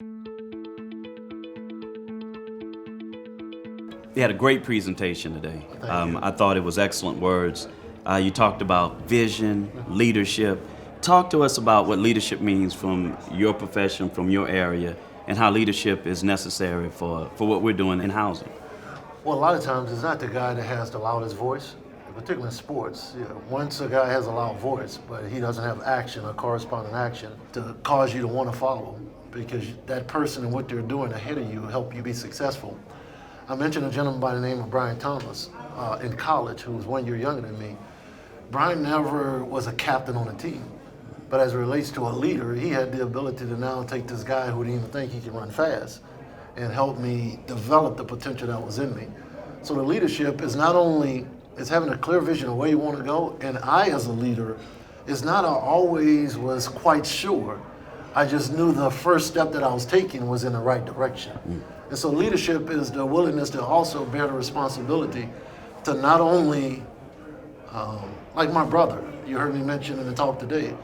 You had a great presentation today. I thought it was excellent words. You talked about vision, leadership. Talk to us about what leadership means from your profession, from your area, and how leadership is necessary for what we're doing in housing. Well, a lot of times it's not the guy that has the loudest voice, particularly in sports. Once a guy has a loud voice, but he doesn't have action or corresponding action to cause you to want to follow him, because that person and what they're doing ahead of you help you be successful. I mentioned a gentleman by the name of Brian Thomas in college who was 1 year younger than me. Brian never was a captain on a team, but as it relates to a leader, he had the ability to now take this guy who didn't even think he could run fast and help me develop the potential that was in me. So the leadership is not only is having a clear vision of where you want to go, and I as a leader is not always was quite sure. I just knew the first step that I was taking was in the right direction. And so leadership is the willingness to also bear the responsibility to not only, like my brother, you heard me mention in the talk today,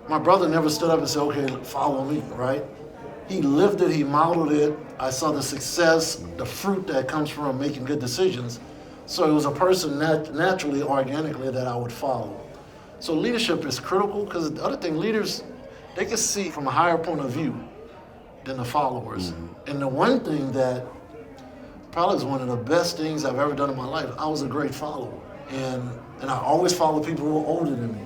my brother never stood up and said, okay, follow me, right? He lived it, he modeled it. I saw the success, the fruit that comes from making good decisions. So it was a person naturally, organically that I would follow. So leadership is critical, because the other thing, leaders, they can see from a higher point of view than the followers. And the one thing that probably is one of the best things I've ever done in my life, I was a great follower. And I always followed people who were older than me.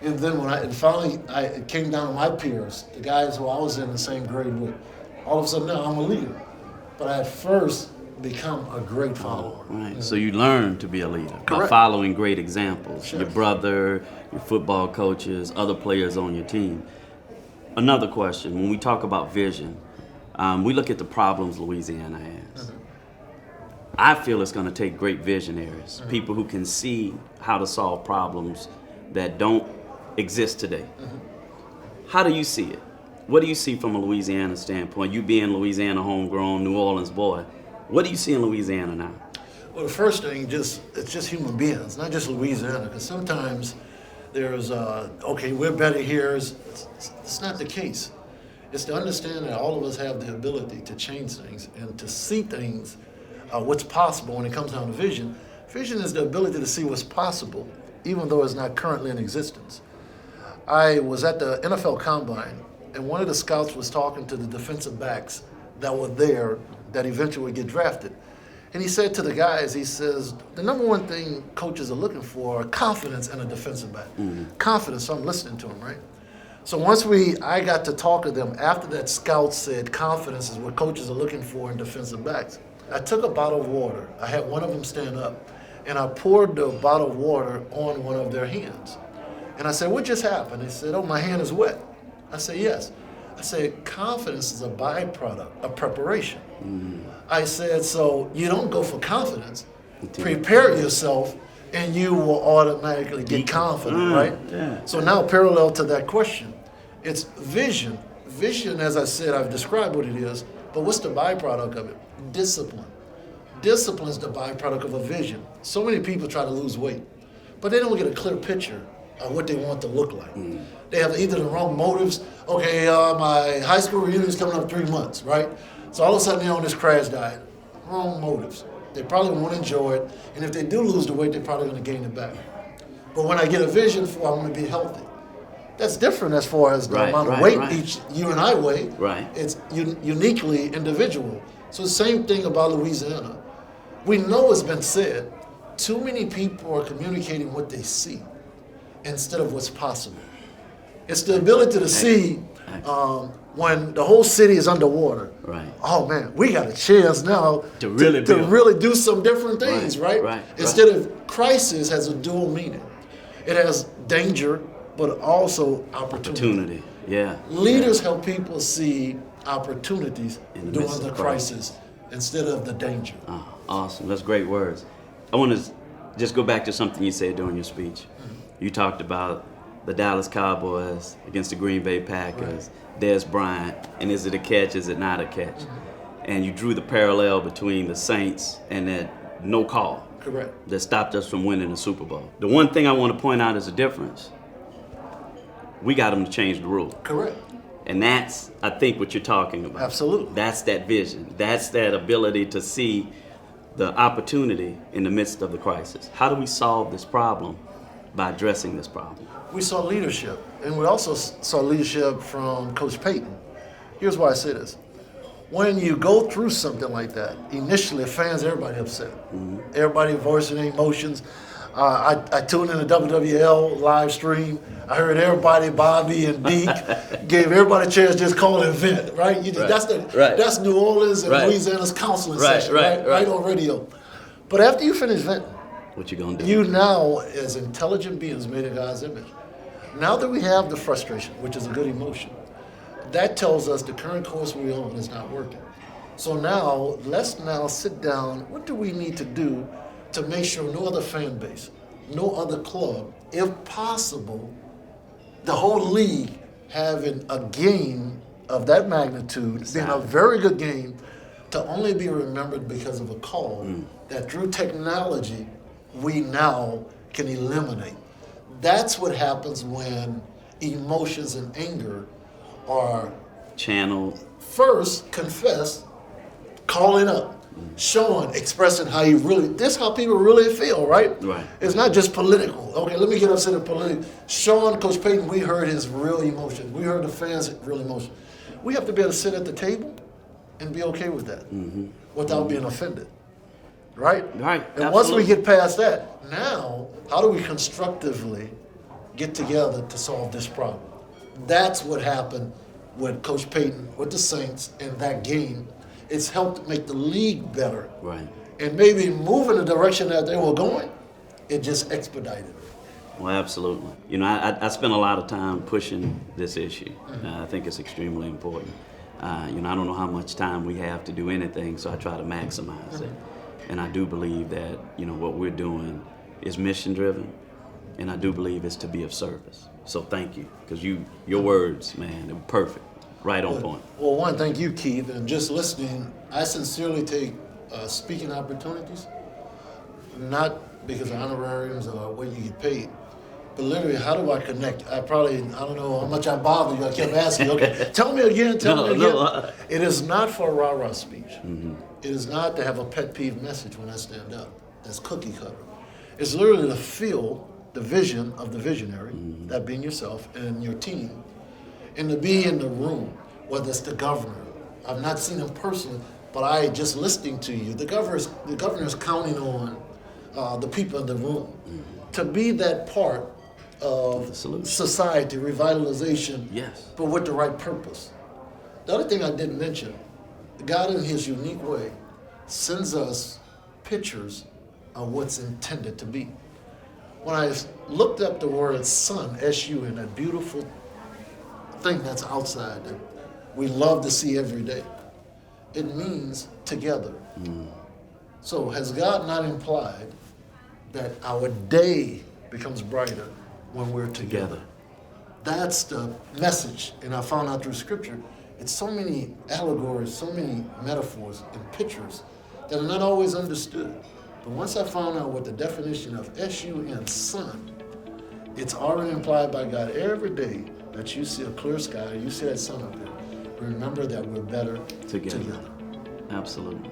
And then when it came down to my peers, the guys who I was in the same grade with, all of a sudden now I'm a leader. But I had first become a great follower. Right. So you learned to be a leader by Correct. following great examples. Sure. Your brother, your football coaches, other players on your team. Another question, when we talk about vision, we look at the problems Louisiana has. I feel it's going to take great visionaries, people who can see how to solve problems that don't exist today. How do you see it? What do you see from a Louisiana standpoint? You being Louisiana homegrown, New Orleans boy, what do you see in Louisiana now? Well, the first thing, it's just human beings, not just Louisiana, because sometimes there's, okay, we're better here. It's not the case. It's to understand that all of us have the ability to change things and to see things, what's possible when it comes down to vision. Vision is the ability to see what's possible, even though it's not currently in existence. I was at the NFL Combine, and one of the scouts was talking to the defensive backs that were there that eventually would get drafted. And he said to the guys, he says, the number one thing coaches are looking for are confidence in a defensive back. Confidence, so I'm listening to him, right? So once I got to talk to them after that scout said confidence is what coaches are looking for in defensive backs, I took a bottle of water. I had one of them stand up, and I poured the bottle of water on one of their hands. And I said, what just happened? They said, oh, my hand is wet. I said, yes. I said, confidence is a byproduct of preparation. I said, so you don't go for confidence. Prepare yourself, and you will automatically get confident, right? Yeah. So now parallel to that question, it's vision. Vision, as I said, I've described what it is, but what's the byproduct of it? Discipline. Discipline is the byproduct of a vision. So many people try to lose weight, but they don't get a clear picture of what they want to look like. They have either the wrong motives. Okay, my high school reunion is coming up 3 months, right? So all of a sudden they're on this crash diet. Wrong motives. They probably won't enjoy it, and if they do lose the weight, they're probably going to gain it back. But when I get a vision for I want to be healthy, that's different as far as the amount of weight each you and I weigh. Right. It's uniquely individual. So the same thing about Louisiana. We know it's been said, too many people are communicating what they see instead of what's possible. It's the ability to see when the whole city is underwater. Right. Oh man, we got a chance now To really do some different things, right? Instead of crisis has a dual meaning. It has danger, but also opportunity. Yeah. Leaders help people see opportunities In the during midst the of crisis instead of the danger. Oh, awesome. That's great words. I want to just go back to something you said during your speech. You talked about the Dallas Cowboys against the Green Bay Packers, Des Bryant, and is it a catch, is it not a catch? And you drew the parallel between the Saints and that no call. Correct. That stopped us from winning the Super Bowl. The one thing I want to point out is the difference. We got them to change the rule. Correct. And that's, I think, what you're talking about. Absolutely. That's that vision. That's that ability to see the opportunity in the midst of the crisis. How do we solve this problem by addressing this problem? We saw leadership, and we also saw leadership from Coach Payton. Here's why I say this. When you go through something like that, initially fans, everybody upset. Mm-hmm. Everybody voicing their emotions. I tuned in the WWL live stream. I heard everybody, Bobby and Deke, gave everybody a chance to just call it and vent, right? That's New Orleans and Louisiana's counseling session, right on radio. But after you finish venting, what you gonna do? You now, as intelligent beings made in God's image, now that we have the frustration, which is a good emotion, that tells us the current course we're on is not working. So now, let's now sit down. What do we need to do to make sure no other fan base, no other club, if possible, the whole league having a game of that magnitude, being a very good game, to only be remembered because of a call that through technology we now can eliminate. That's what happens when emotions and anger are channeled. First, confessed, calling up, showing, expressing how you really, this is how people really feel, right? Right. It's not just political. Okay, let me get upset at political. Showing Coach Payton, we heard his real emotion. We heard the fans' real emotion. We have to be able to sit at the table and be okay with that without being offended, right? Right, And absolutely. once we get past that, now, how do we constructively get together to solve this problem? That's what happened with Coach Payton, with the Saints, in that game. It's helped make the league better. Right. And maybe move in the direction that they were going, it just expedited it. Well, absolutely. You know, I spent a lot of time pushing this issue. I think it's extremely important. You know, I don't know how much time we have to do anything, so I try to maximize it. And I do believe that, you know, what we're doing is mission-driven, and I do believe it's to be of service. So thank you, because your words, man, they were perfect, right on point. Well, one, thank you, Keith, and just listening, I sincerely take speaking opportunities, not because of honorariums or what you get paid, but literally, how do I connect? I don't know how much I bother you. I kept asking, okay, tell me again. It is not for a rah-rah speech. It is not to have a pet peeve message when I stand up. That's cookie cutter. It's literally to feel the vision of the visionary, that being yourself and your team, and to be in the room, whether it's the governor. I've not seen him personally, but I just listening to you. The governor's counting on the people in the room to be that part of society, revitalization, but with the right purpose. The other thing I didn't mention, God in his unique way sends us pictures of what's intended to be. When I looked up the word sun, S-U-N, that beautiful thing that's outside that we love to see every day, it means together. So has God not implied that our day becomes brighter when we're together? That's the message, and I found out through Scripture, it's so many allegories, so many metaphors and pictures that are not always understood. But once I found out what the definition of S-U-N, sun, it's already implied by God every day that you see a clear sky, you see that sun up there. Remember that we're better together. Absolutely.